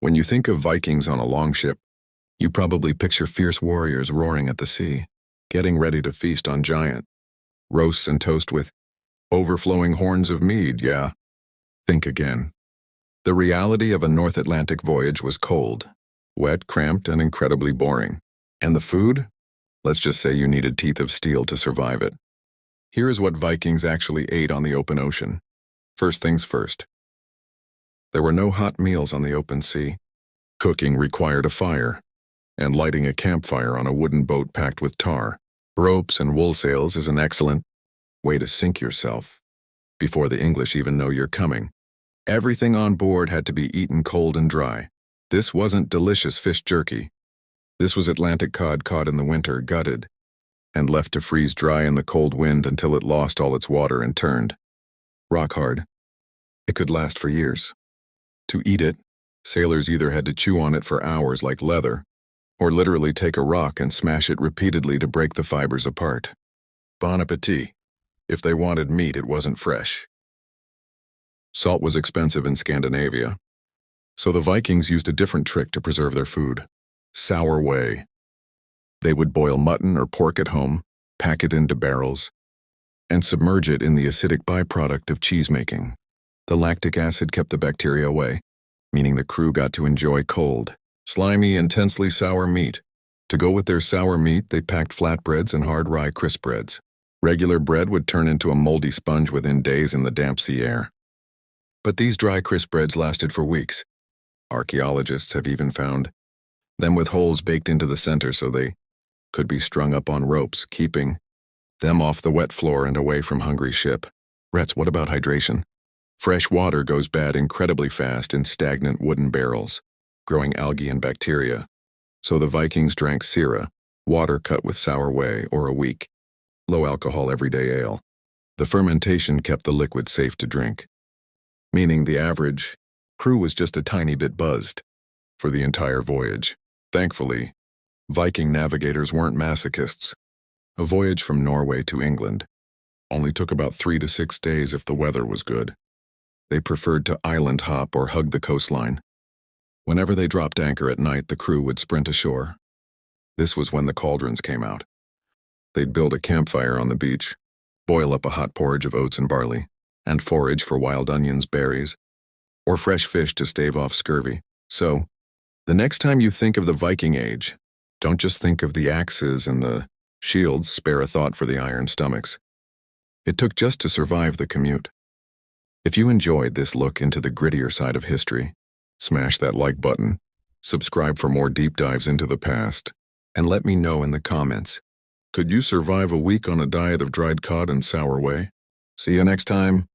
When you think of Vikings on a longship, you probably picture fierce warriors roaring at the sea, getting ready to feast on giant roasts and toast with overflowing horns of mead, yeah. Think again. The reality of a North Atlantic voyage was cold, wet, cramped, and incredibly boring. And the food? Let's just say you needed teeth of steel to survive it. Here is what Vikings actually ate on the open ocean. First things first. There were no hot meals on the open sea. Cooking required a fire, and lighting a campfire on a wooden boat packed with tar, ropes, and wool sails is an excellent way to sink yourself before the English even know you're coming. Everything on board had to be eaten cold and dry. This wasn't delicious fish jerky. This was Atlantic cod caught in the winter, gutted, and left to freeze dry in the cold wind until it lost all its water and turned rock hard. It could last for years. To eat it, sailors either had to chew on it for hours like leather, or literally take a rock and smash it repeatedly to break the fibers apart. Bon appetit. If they wanted meat, it wasn't fresh. Salt was expensive in Scandinavia, so the Vikings used a different trick to preserve their food: sour-whey. They would boil mutton or pork at home, pack it into barrels, and submerge it in the acidic byproduct of cheese-making. The lactic acid kept the bacteria away, meaning the crew got to enjoy cold, slimy, intensely sour meat. To go with their sour meat, they packed flatbreads and hard rye crisp breads. Regular bread would turn into a moldy sponge within days in the damp sea air. But these dry crisp breads lasted for weeks. Archaeologists have even found them with holes baked into the center so they could be strung up on ropes, keeping them off the wet floor and away from hungry ship. Rats, what about hydration? Fresh water goes bad incredibly fast in stagnant wooden barrels, growing algae and bacteria. So the Vikings drank sira, water cut with sour whey, or a weak, low-alcohol everyday ale. The fermentation kept the liquid safe to drink, meaning the average crew was just a tiny bit buzzed for the entire voyage. Thankfully, Viking navigators weren't masochists. A voyage from Norway to England only took about 3 to 6 days if the weather was good. They preferred to island hop or hug the coastline. Whenever they dropped anchor at night, the crew would sprint ashore. This was when the cauldrons came out. They'd build a campfire on the beach, boil up a hot porridge of oats and barley, and forage for wild onions, berries, or fresh fish to stave off scurvy. So, the next time you think of the Viking Age, don't just think of the axes and the shields, spare a thought for the iron stomachs. It took just to survive the commute. If you enjoyed this look into the grittier side of history, smash that like button, subscribe for more deep dives into the past, and let me know in the comments. Could you survive a week on a diet of dried cod and sour whey? See you next time.